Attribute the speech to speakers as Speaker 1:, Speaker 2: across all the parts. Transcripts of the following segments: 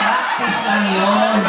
Speaker 1: Practice lang yun.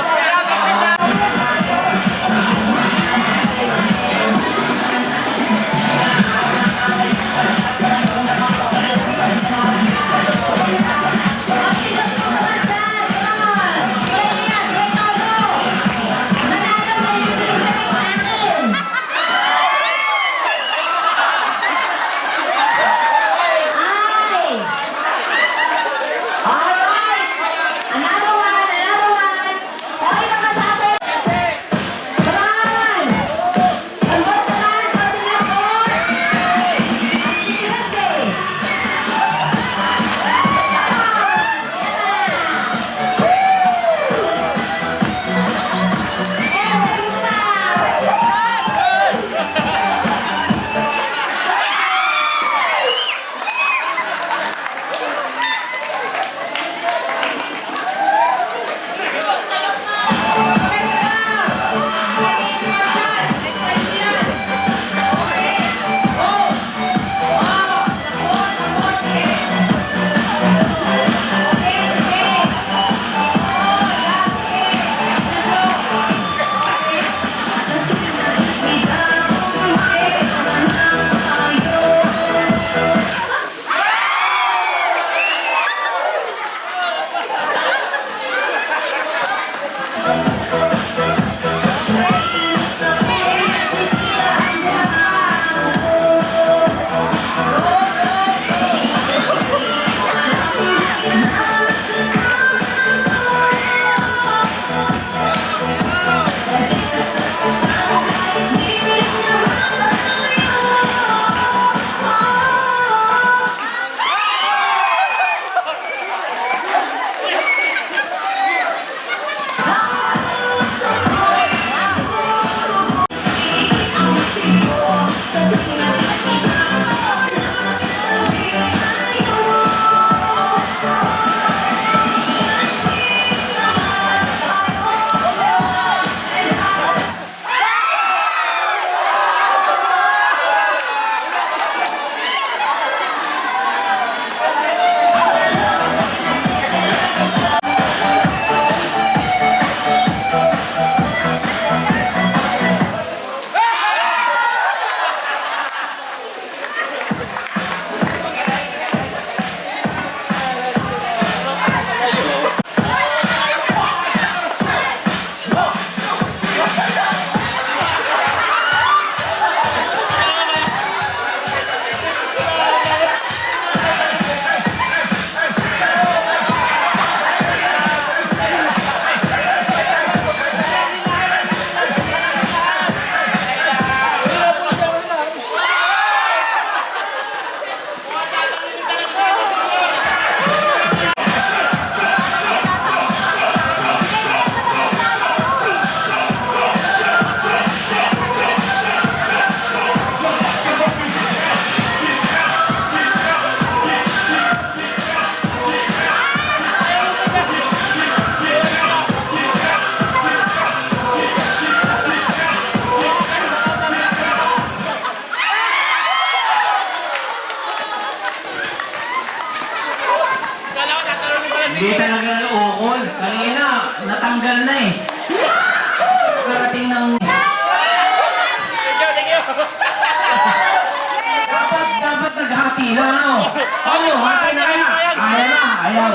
Speaker 1: ano? Ano? Hantay na kaya? Ayaw na, ayaw.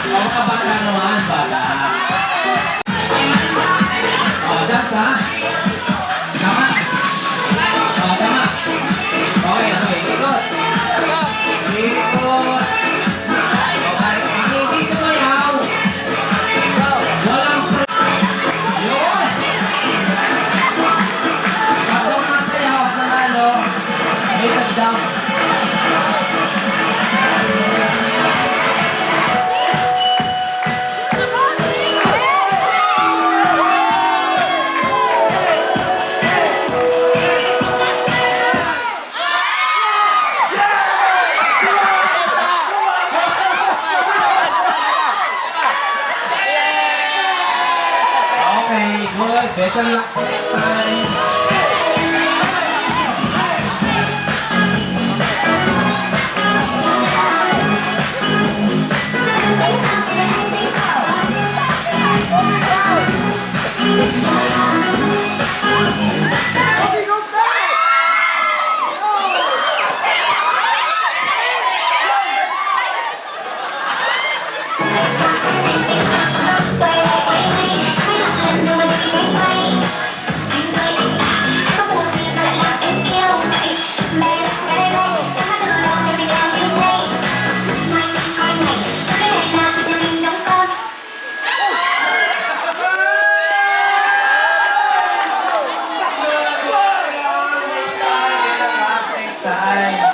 Speaker 1: O, mga bata naman, bata. O, that's ha? Tama? O, tama. Okay, okay. Ikot. Ikot. Okay, hindi sumayaw. Walang yun. Habang masayaw at nanalo, may touchdown. Okay, good. Better luck next time. Next time.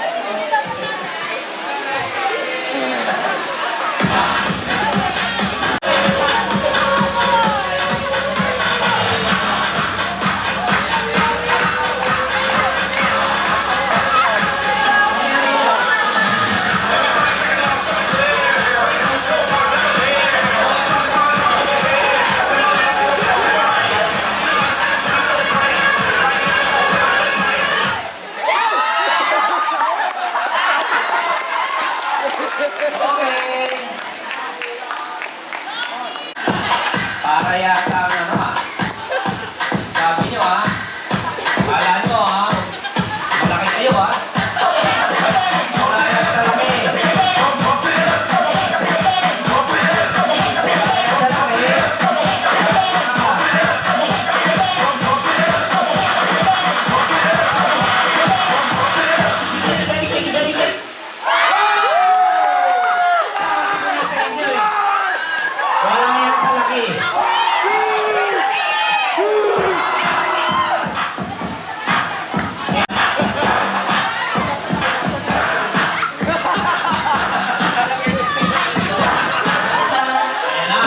Speaker 1: Okay. Para yata ang ano ha. Sabi nyo ha. Kala nyo ha. Malaki kayo ha. Wala yan sa laki. Sa laki. Wala yan sa laki. Ayan na. Ayan na.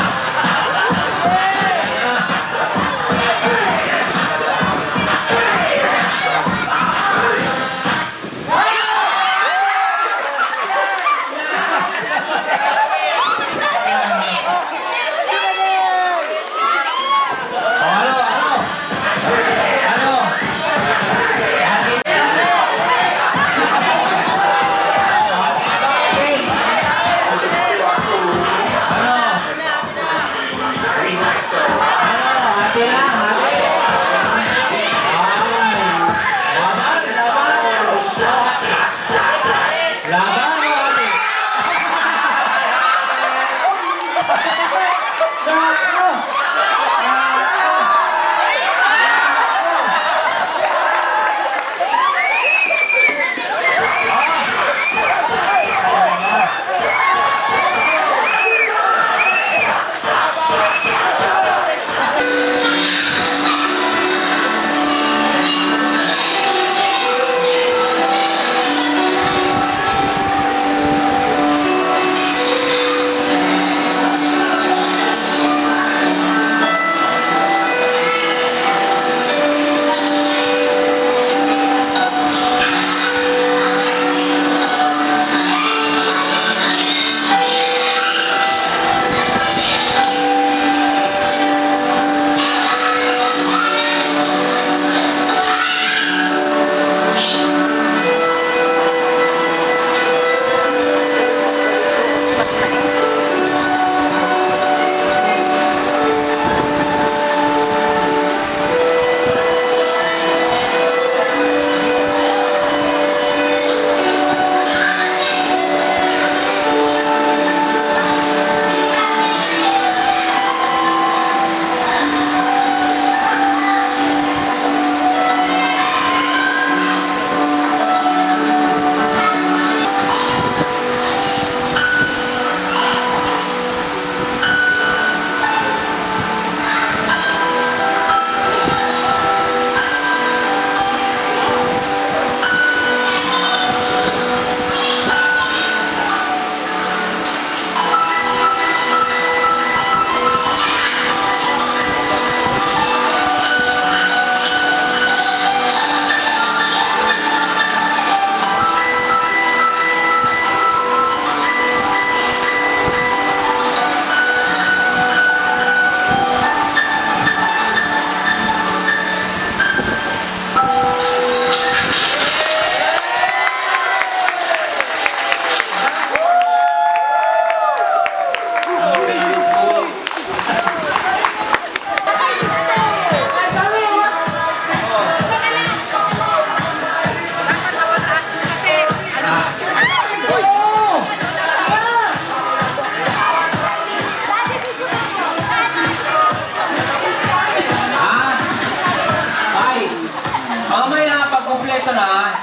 Speaker 1: ha.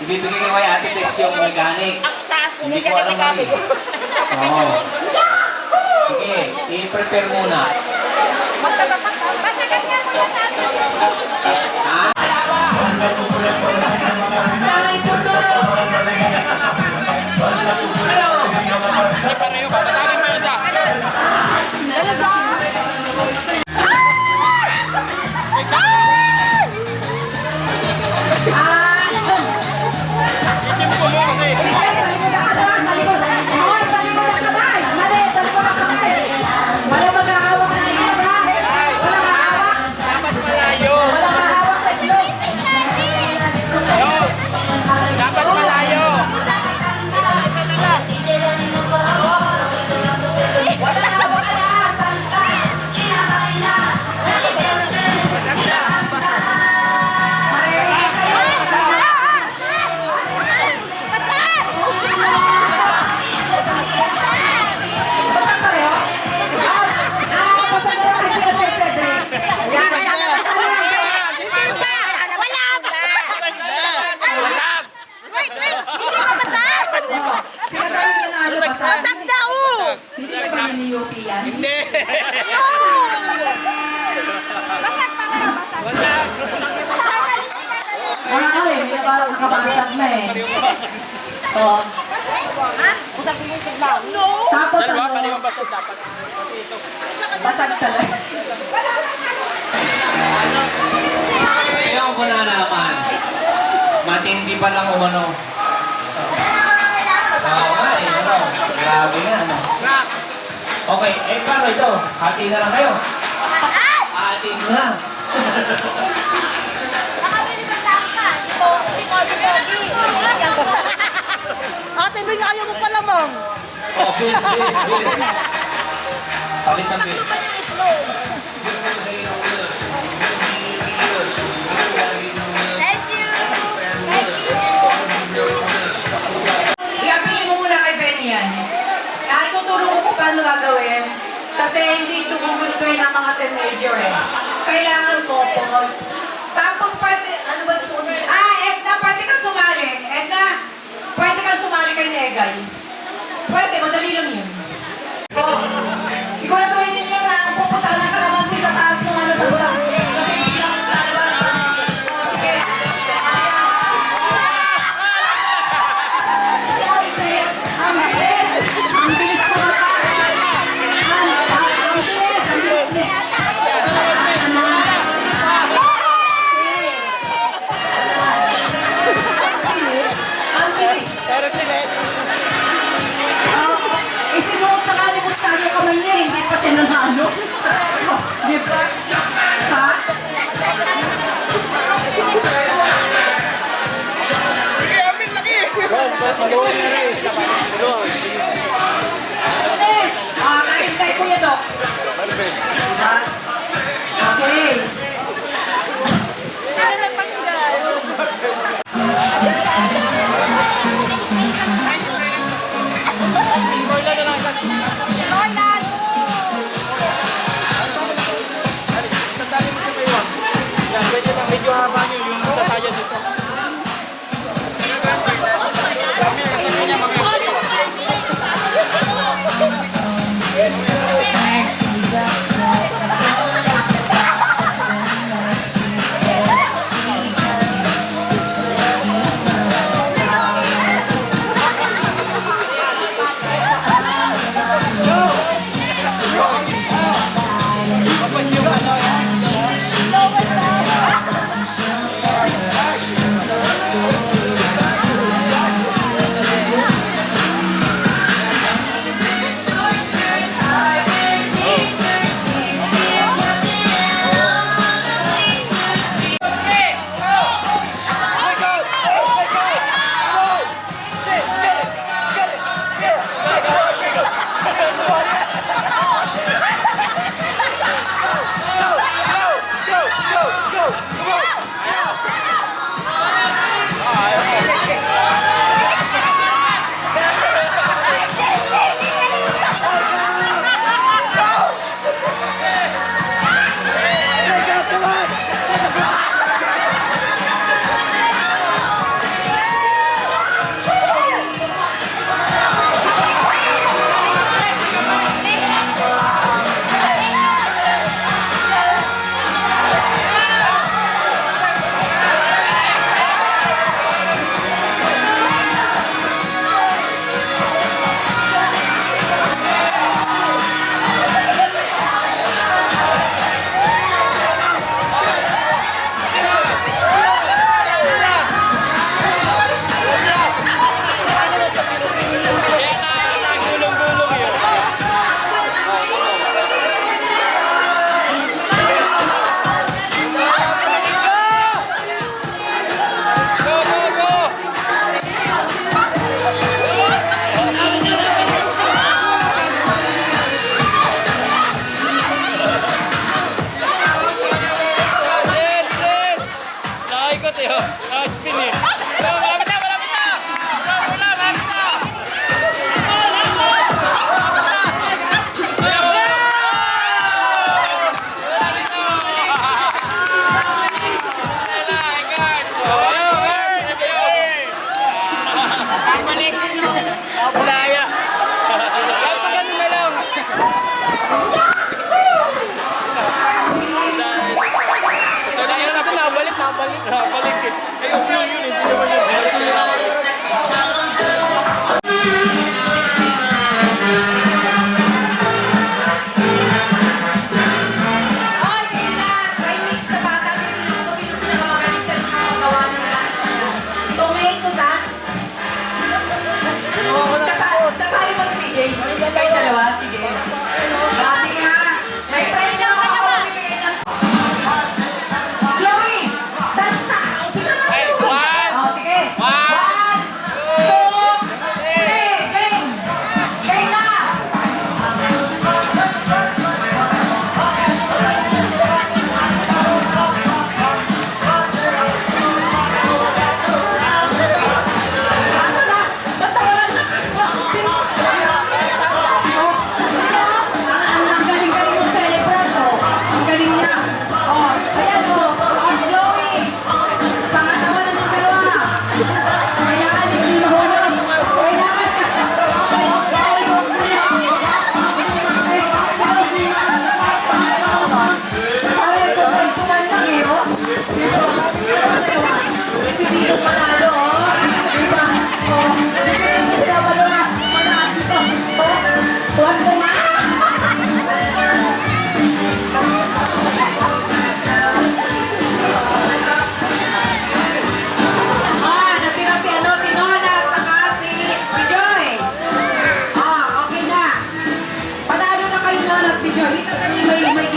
Speaker 1: Ibibigay ko kay Ate Tex yung mechanic. Hindi ko alam kami. Oo. Sige, i-prepare muna. Ha?
Speaker 2: Hindi pareho, babasagin mo yung isa. Ikim ko mo kasi. Dapat malayo. Dapat malayo. Isa na lang. Hindi.
Speaker 3: Nakabasag na eh. Oo. Tapos
Speaker 2: Dalawa,
Speaker 3: ano,
Speaker 2: pareho basag dapat.
Speaker 3: basag talaga.
Speaker 1: Ngayon ko na naman. Matindi pa lang umano. Oo nga eh, ano? Grabe nga, ano? Okay, eh paano ito? Hati na lang kayo. Hati mo na.
Speaker 4: Ate, bigla ayaw mo palamang.
Speaker 1: Oh, bill. Palit ang bill.
Speaker 4: Thank you.
Speaker 3: Gagawin mo muna kay Benny yan. Tuturo ko kung paano gagawin. Kasi hindi ito gugustuhin ng mga teenager eh. Kailangan ko pause. Tapos pwede, ano ba ito? Edna, pwede ka sumali. Edna, pwede ka sumali kay Negay. Pwede, madali lang yun. Siguraduhin ninyo na ang pupunta na kalamansi sa taas ng ano sa taas. Kasi biglang lalabas pa. Sige. Ang bilis! Ang bilis ko na isinuot na kalimut tayo kamay niya, hindi pa siya nanalo. Di ba? Ha? Kain kay Kuya Dok. Ha? Okay.
Speaker 2: Yan, pwede lang medyo haba nyo yung sasaya dito. Kami, kasi niya mga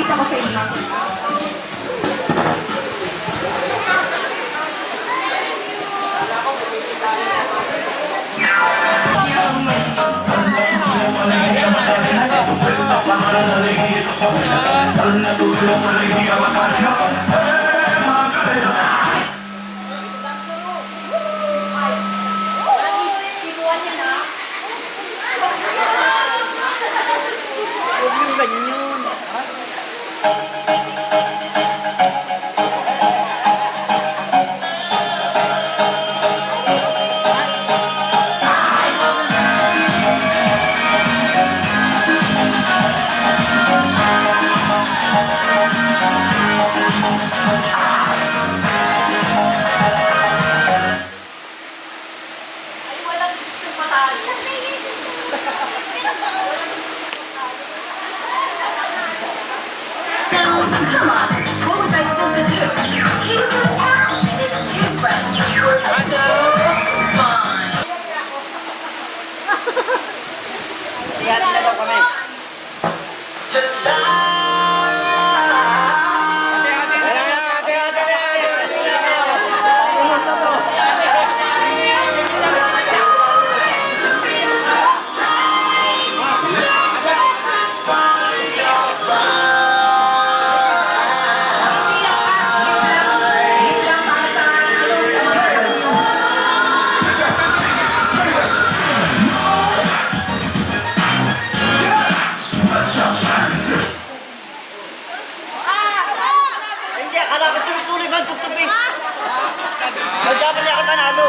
Speaker 3: tiis ako sa inyo.
Speaker 4: Huwag yung ganyan.
Speaker 3: Come on, what was I supposed to do? He was so happy, didn't you, Brett? You were so fine.
Speaker 4: Hati-hati na daw kami. Hindi, akala ko tuloy-tuloy man tugtog eh. Dapat niya ako panalo.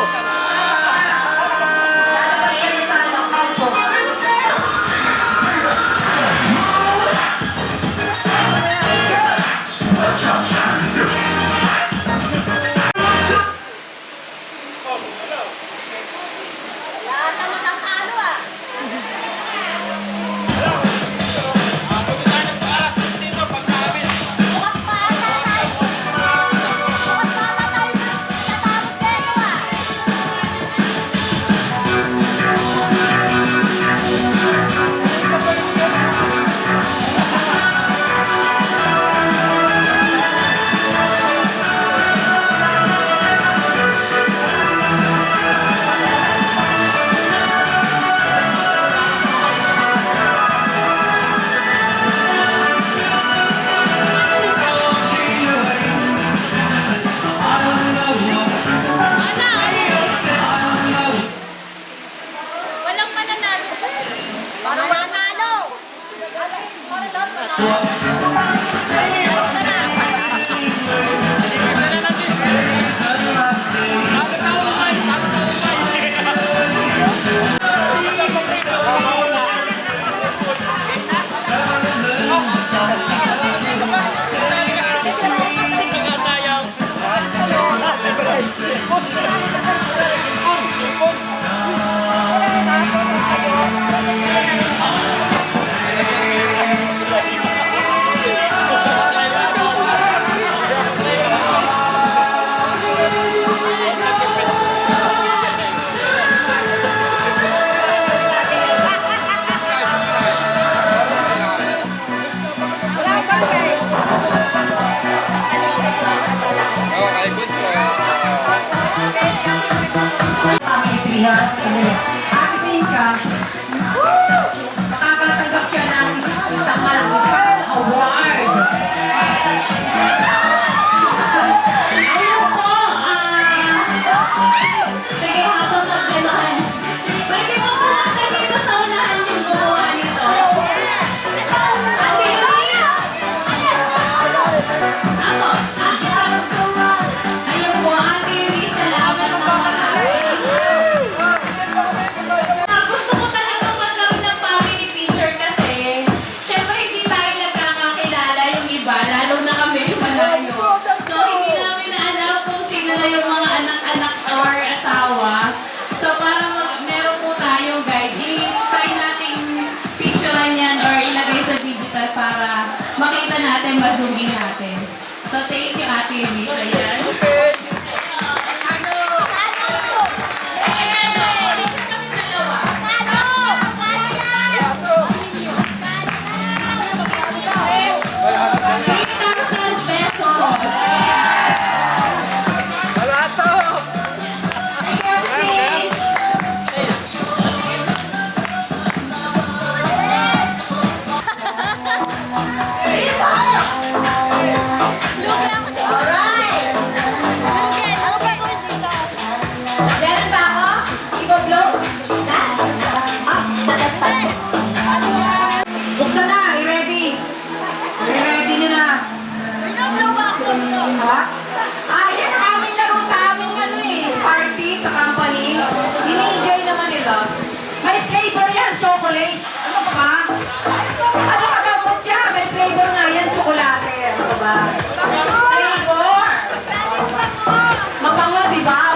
Speaker 2: Walang mananalo.
Speaker 4: Parang manalo.
Speaker 3: Ate Pinka, makakatanggap siya ng isang malaking Pearl Award. Ayun po, sige, habang magdalahan. Pwede mo po natin dito sa unahan yung gumawa nito. Ate Luis! Ako, Ate Luis. Ayun po, Ate Luis, salamat po marami. Gusto ko talaga magkaroon ng family picture kasi syempre hindi tayo nagkakakilala yung iba, lalo na kami malayo. So hindi namin alam kung sino na yung mga anak-anak or asawa. So para meron po tayong guide, i-try natin picturean yan or ilagay sa digital para makita natin, madungin natin. So thank you Ate Lisa. Yan.
Speaker 2: Ano?
Speaker 3: Ha? Yan ang aming laro sa aming party sa company. Ini-enjoy naman nila. May flavor yan, chocolate. Ano pa ba? Ano ka ba, Butya? May flavor nga yan, chocolate. Ano pa ba? Flavor! Mabango, di ba?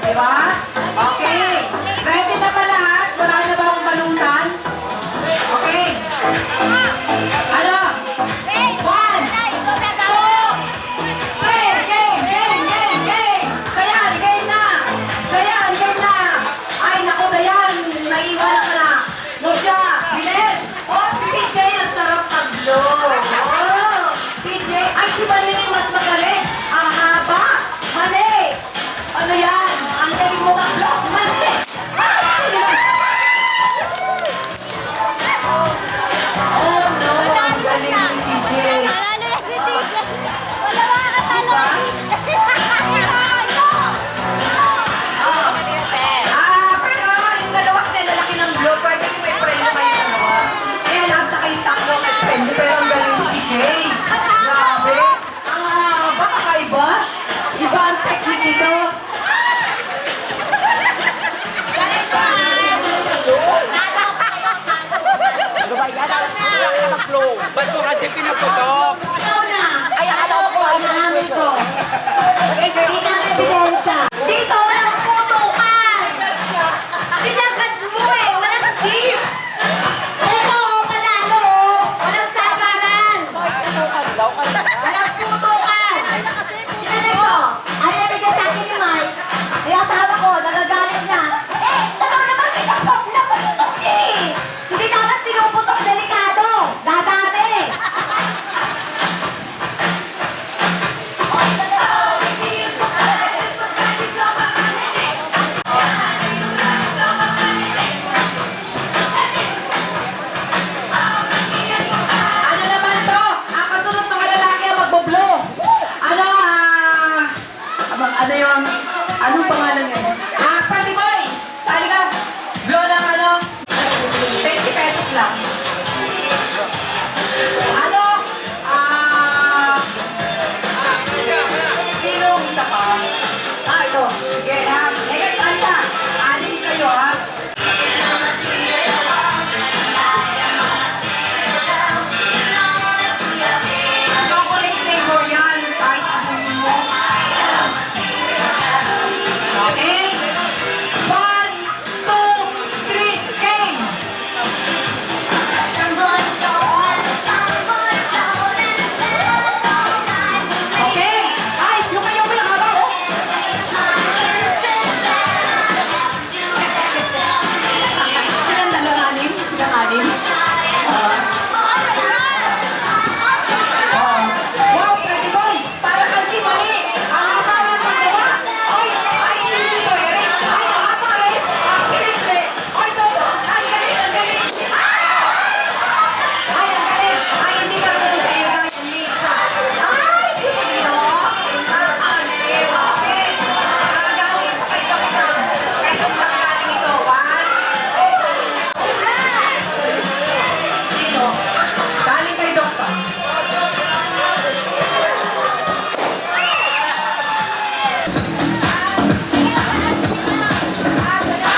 Speaker 3: Di ba? Okay. Ready na ba lahat? Wala na ba akong balutan? Okay. Ano? 1, 2, 3, game! Sayan, game na! Sayan, game na! Ay, naku, Sayan! Naiwan ka na! Mutya, bilis! Oh, si PJ, ang sarap taglo! Oh, PJ, ay, si Mali, mas magaling! Ang haba! Mali! Ano yan? Ang galing mo ang block! Mali! Oh, no! Ang galing ni PJ!
Speaker 2: Manalo na si Tigre. Wala makakatalo kay Tigre.
Speaker 3: Pero yung dalawang lalaki ng blow, pwede yung may friend na kayo dalawa. Kaya lahat na kayo takbo may friend, pero ang galing si PJ. Grabe! Ang haba, kakaiba. Iba ang technique nito.
Speaker 4: Ba't mo kasi pinaputok?
Speaker 3: Ay, akala ko ano namin ko. Dito ang ebidensya. Dito, walang putukan! Sinagad mo walang tip! Ito, panalo! Walang sabaran! Walang putukan! Ito na ito! Ano nabigyan sa akin ni Mike? Kaya asawa ko, nagagalit na. Ano naman pinapok na palutok Hindi dapat pinuputok delikado! Dadate! Ano naman to? Ang kasunod mga lalaki ang magbo-blow. Ano yung... Anong pangalan niya? Party boy! Sali ka! Blow ng 20 pesos lang. Sinong isa pa? Ito. Sige, ha? Guys, sali ka. Anin kayo, ha? Chocolate flavor yan. Kahit abunin mo. Okay? 1, 2, 3, game! Okay? Ay, yung kayo mo yung haba, oh! Silang dalawanin? Silang anim? Wow, pretty boy! Para kasi mali! Ang haba ng paggawa! Ay, hindi ko Eric! Ay, ang haba Eric! Eric! Ay, Toto! Ay, galing, ang galing! Ay, ang galing! Ay, hindi ka rin sa iyo, ay, hindi ka! Ay, sino? Ang galing! Okay! Galing ko kay Doksan! Kay Doksan galing ito. 1, 2, sino? Galing kay Doksan.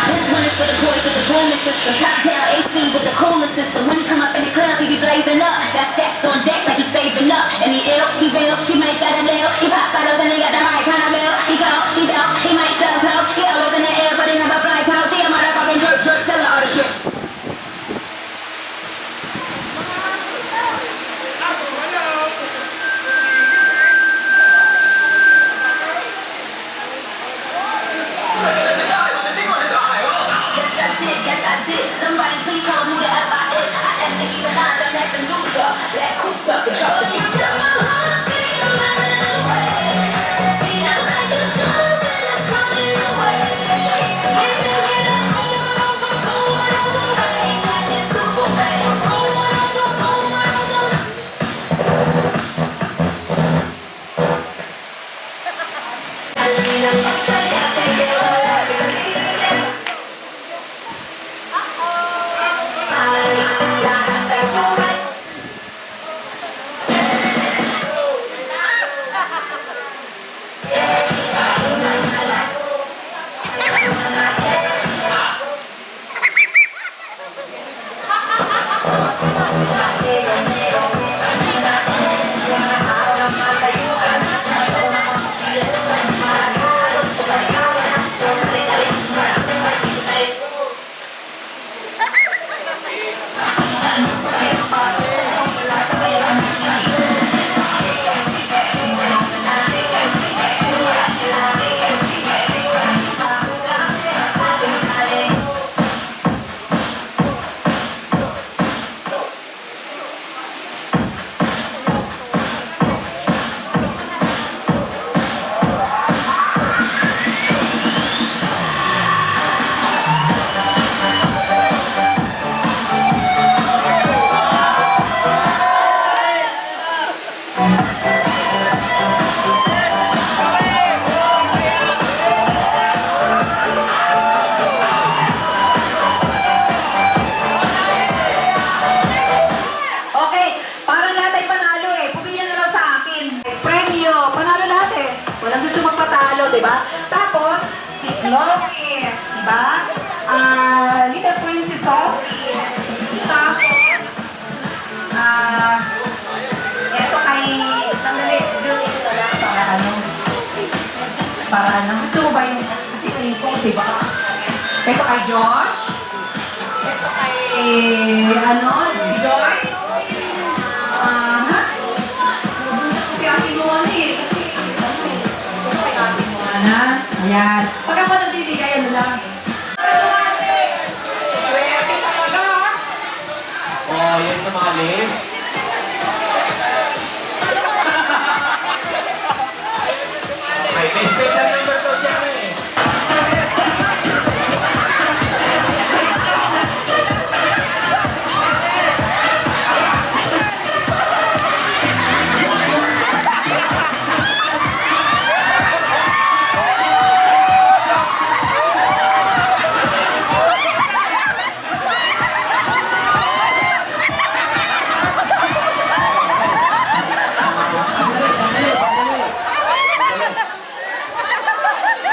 Speaker 5: This one is for the boys with the booming system. Top down AC with the cooling system. When he come up in the club, he be blazing up. Got stacks on deck like he's saving up. And he ill, he real, he might got a nail. He pop bottles and he got the right kind of bill. He cold, he down, he might sell coke. He always in the air, but he never fly coach. He a motherfucking drip, selling all the shit. Yes, I did. Somebody please tell me who the F I is. I am the even on, I'm at the loser. Black Cooper, drop the beat up.
Speaker 3: Okay, para lahat ay panalo eh. Pumili na lang sa akin. Premyo, panalo lahat eh. Walang gusto magpatalo, di ba? Tapos, si Chloe, di ba? Little Princess Sophie. Tapos, eto kay, sandali, build ito lang para ano. Para ano, gusto mo ba yung, kasi ito, di ba? Ito kay Josh. Ito kay, ano, si Joy. Si Ate Mona eh. Kasi Ate Mona. Ayan. Pag ako nagbibigay, ano lang.
Speaker 1: Oh, yan sa mga live. May special number to siya eh.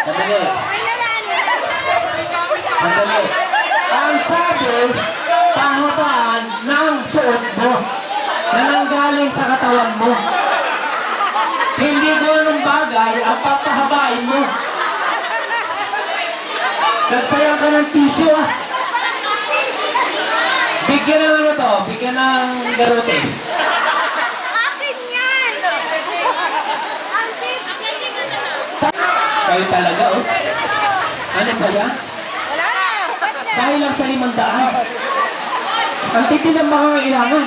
Speaker 1: Sandali. Sandali. Ang sabi, pahabaan ng suot mo na nanggaling sa katawan mo. Hindi ganun bagay ang papahabain mo. Nagsayang ka ng tissue ah. Bigyan ng ano to, bigyan ng garote.
Speaker 2: Akin yan!
Speaker 1: Kayo talaga oh. Ano ba yan?
Speaker 2: Wala na!
Speaker 1: Dahil lang sa 500. Ang titi ng mga kailangan.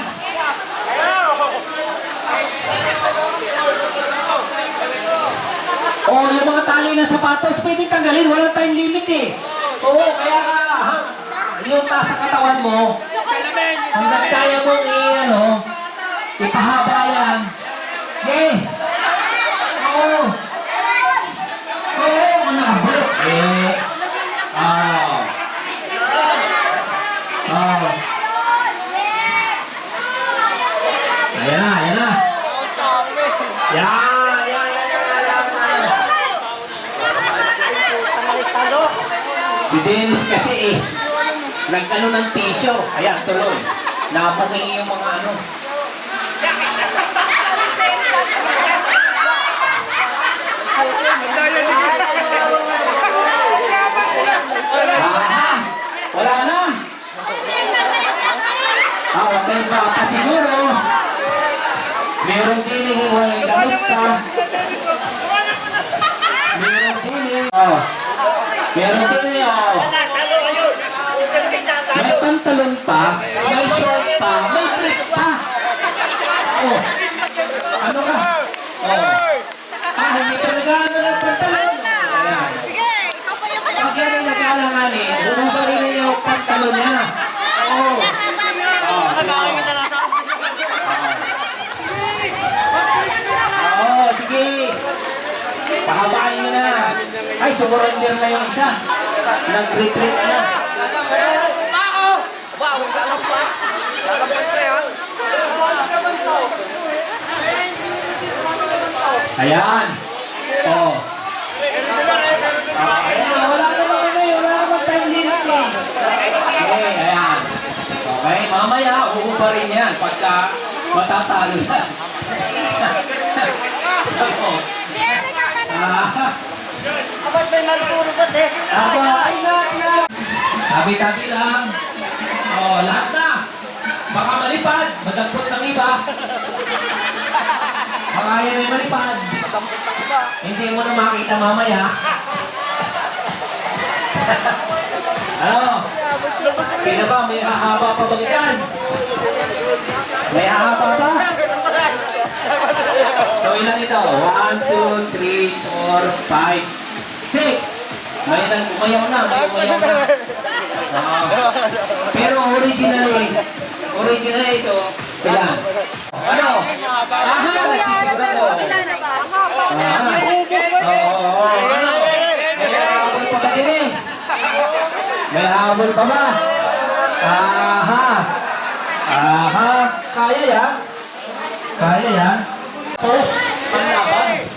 Speaker 1: O, yung mga tali ng sapatos, pwedeng tanggalin. Walang time limit eh. Oo, kaya yung taas sa katawan mo, hanggang kaya mong ipahaba yan. Okay. Oo. Oo, manabot. Ayan na, ayan na. Yan. Si Dennis kasi nagkano ng tissue. Ayan, tuloy. Napahingi yung mga ano. Wala na. Huwag kayong papasiguro. Meron din yung walang gamot ka. Meron din meron din may pantalon pa, may short pa, may dress pa. Oh. Ano ka? Oh. Hindi ka nag-ano ng pantalon. Ayan.
Speaker 2: Sige, ikaw pa yung
Speaker 1: Pag yan ang nag-alanganin, bumabali na yung pantalon niya. Oo. Oo, sige. Pahabain niyo na. Ay, sumurrender na yung isa. Nag-retreat na.
Speaker 4: Lalampas na yan.
Speaker 1: Ayan. Oh. Ayan, wala namang time limit eh. Okay, ayan. Okay, mamaya, uupa rin yan pagka matatalo na.
Speaker 4: Abad may maruturo ba eh?
Speaker 1: Tabi-tabi lang. Oh, lahat na. Baka malipad, madagpot ng iba. Baka yan ay malipad. Hindi mo na makita mamaya. Ano? Sino ba? May hahaba pa ba yan? May hahaba pa? So ilan ito? 1, 2, 3, 4, 5, 6. May umayaw na, may umayaw na. Pero original ito. Ayan. Ano? Aha, nagsisigurado. Oo. May habol pa ba din eh? May habol pa ba? Aha. Aha. Kaya yan? Kaya yan? Oh, panlaban?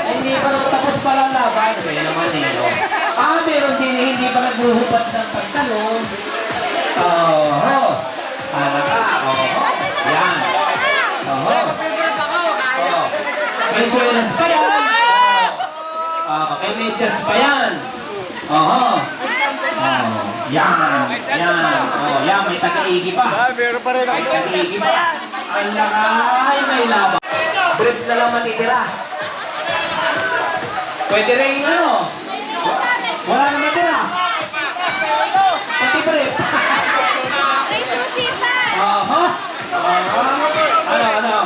Speaker 1: Hindi pa naman tapos pala laban. Kaya naman eh. No? Meron din hindi pa nagbuhubat ng pagtalon. Oo. Para ka. Oo. Yan. Oo. Oo. May suwelas pa yan. May medyas pa yan. Oo. Yan. Yan. Yan. May taga-igi pa.
Speaker 4: Meron pa rin
Speaker 1: May taga-igi pa. Ang lakay may laban. Brief na lang matitira. Pwede rin ano. Wala na matira. Pati brief. Aha. Ano?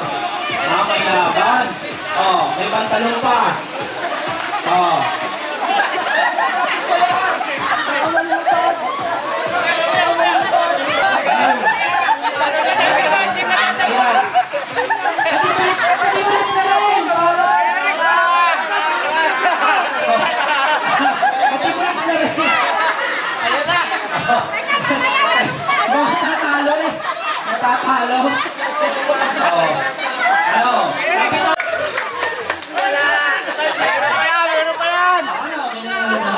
Speaker 1: May laban. May pantalon pa. Matatalo. Ano?
Speaker 4: Meron pa yan!
Speaker 1: Ano? May nanalo na ba?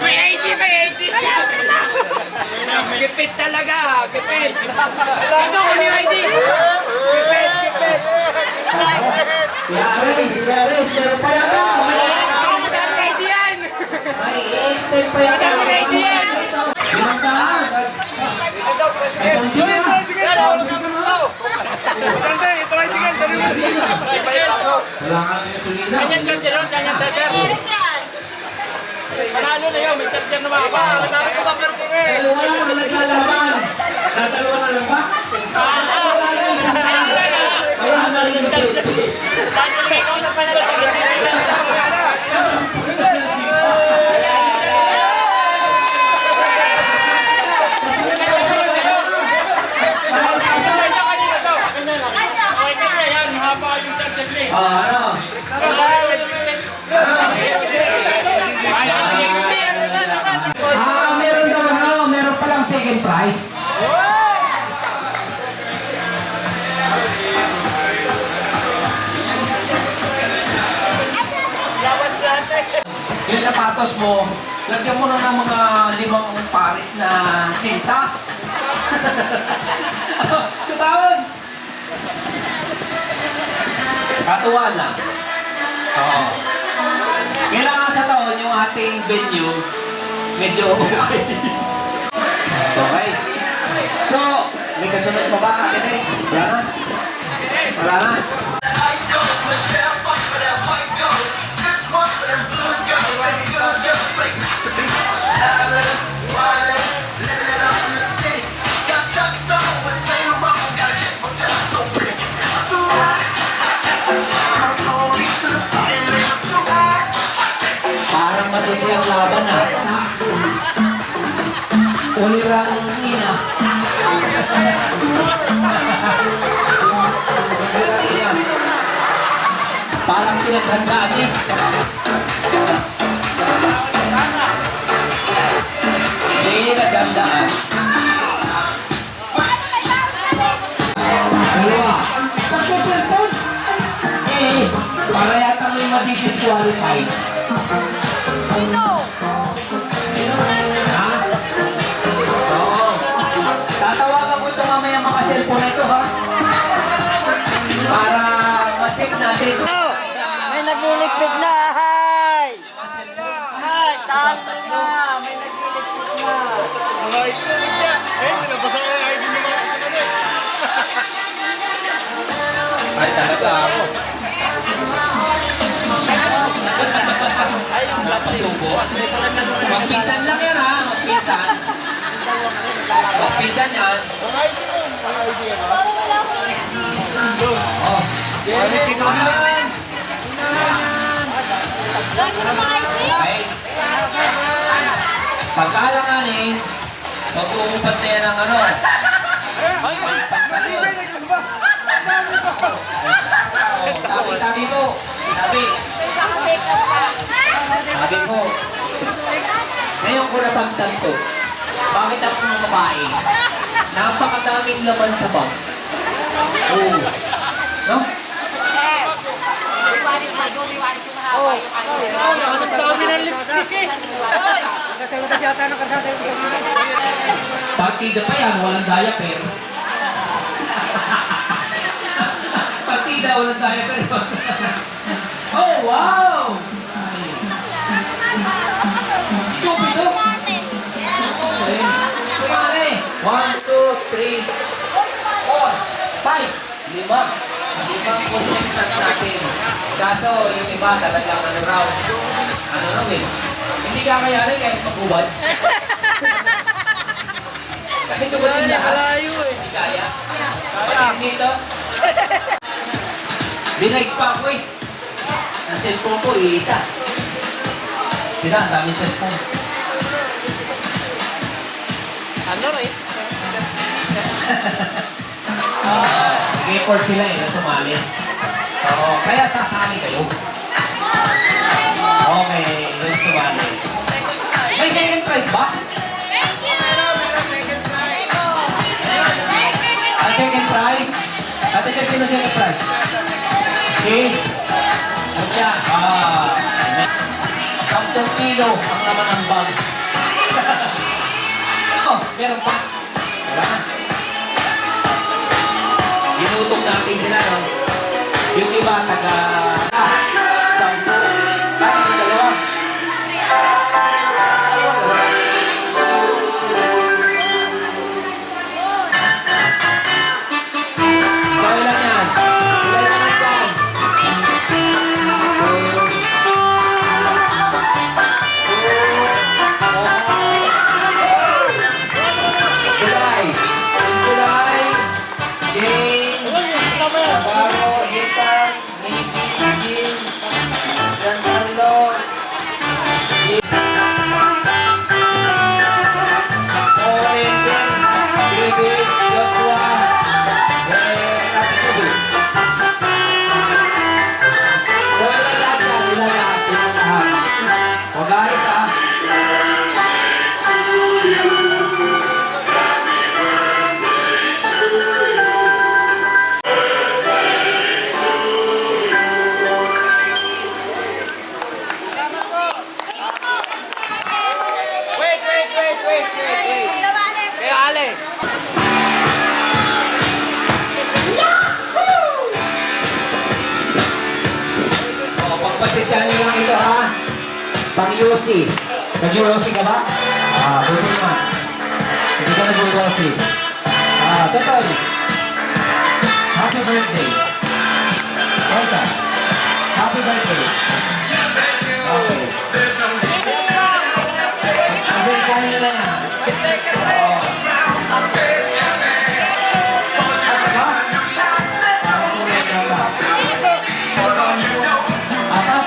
Speaker 2: May 80! Kipit talaga! Kipit! Ito ko ni ID! Kipit!
Speaker 1: Si Aris, meron pa yan.
Speaker 2: Madami ID yan!
Speaker 1: May extend pa yan.
Speaker 2: Madami ID yan!
Speaker 1: Limandaan. Wala nga yung sulina.
Speaker 2: Kanyang charger ron, kanyang charger! Panalo na yun, may charger na mga pa!
Speaker 4: Sabi ko bang karting eh!
Speaker 1: Wala na naglalaban. Tatalawa na lang ba? Wala na rin yung ano? Meron daw ano, meron palang second prize.
Speaker 4: Labas natin!
Speaker 1: Yung sapatos mo, lagyan mo na ng mga 5 pares na sintas. Tutawag! Katuwaan lang. Oo. Kailangan sa taon yung ating venue medyo okay. Okay. So, may kasunod pa ba? Wala na? Wala na? Parang matindi ang laban na. Ulira ang ina. Parang pinaghandaan eh. Pinaghandaan. Dalawa. Pagka-cellphone? Para yata may madi-disqualified. Ha? Oo. Tatawagan mo ito mamaya mga cellphone na ito ha. Para ma-check natin.
Speaker 4: May nagliligpit na! Hi! Hi! Talo na! May nagliligpit na!
Speaker 1: Ay talaga ako. Magpisan lang yan ha. Magpisan. Magpisan yan. Oh. Quality naman. Okay? Pagkaalanganin, mag-uupat na yan ng ano. Sabi ko. Sabi ko. Ngayon ko napagtanto. Bakit ako ng babae? Napakadaming laman sa bag. Oo. No?
Speaker 2: Ang dami ng lipstick eh.
Speaker 1: Partida pa yan, walang diaper. Partida, walang diaper. Oh, wow! Stupid, oh! Sumali! 1, 2, 3, 4, 5, 5. Limang consistent natin. Kaso, yung iba talagang ano raw eh. Hindi kakayanin kahit magubad. Kasi tugod din lahat.
Speaker 2: Malayo eh.
Speaker 1: Hindi kaya. Kaya dito. Binaig pa ako eh. Ang cellphone ko, iisa. Sila, ang daming cellphone.
Speaker 2: Ano rin?
Speaker 1: Nag-effort sila na sumali. Oo, kaya sasali kayo. Okay, yung sumali. May second prize ba?
Speaker 2: Meron second prize.
Speaker 1: Ang second prize? Ate ka sino second prize? Si? Yan. 10 kilo ang laman ng bag. Oh, meron pa. Wala na. Ginutok natin sila, no? Yung iba, taga... 10. Ay, yung dalawa. Kaya lang yan. Kaya lang yan. Kulay. Kulay. Jane. Navarro. Ethan. Nikki. Jim. Giancarlo. Oren. David. Joshua. Ate Kubi. Wala lahat yan. Nila lahat. Nila lahat. O guys,
Speaker 2: Wait. Kaya Ale.
Speaker 1: O, pagpatisyan nyo lang ito, ha? Pang-UC. Nag-UC ka ba? Buti naman. Hindi ka nag-UC. Totoy. Happy birthday. Elsa. Happy birthday. Okay. Pagpatisyan nyo lang yan. Oo. Ano ba? Apa?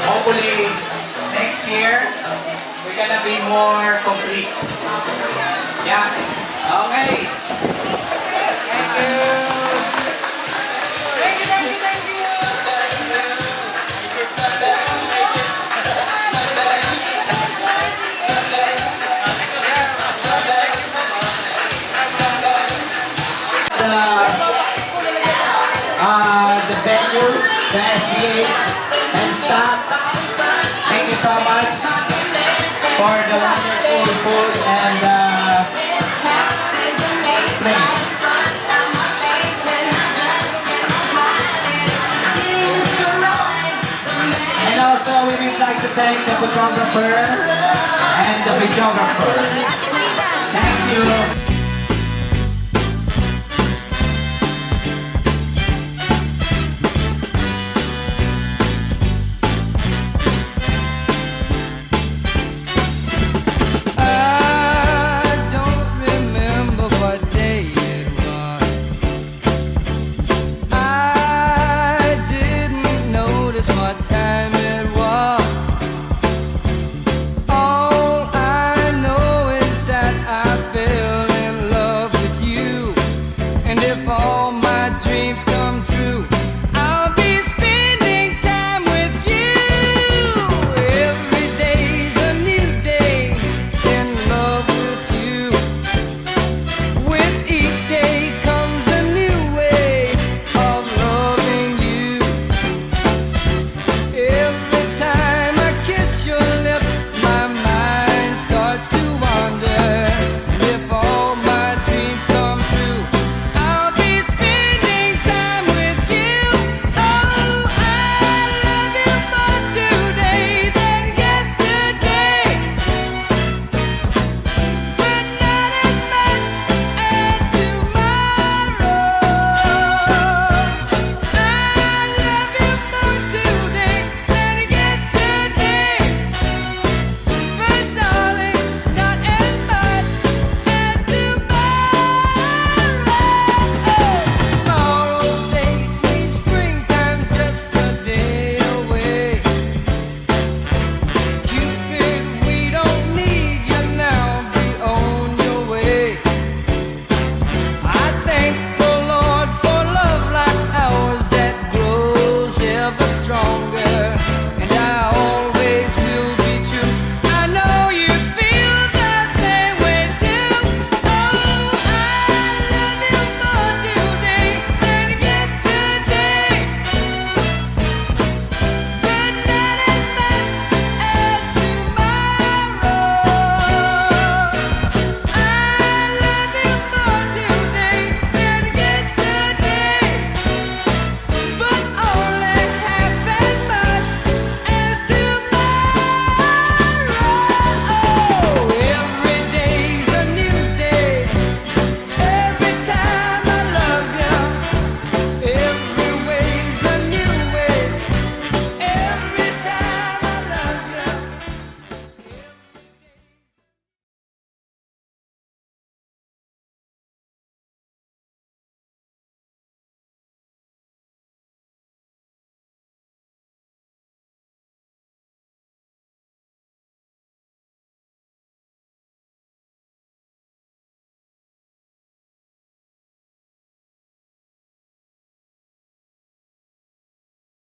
Speaker 1: Hopefully, next year, we're gonna be more complete. Yeah. Okay. Thank the venue, the SBH, and staff. Thank you so much for the wonderful food and play. And also we would like to thank the photographer and the videographer. Thank you.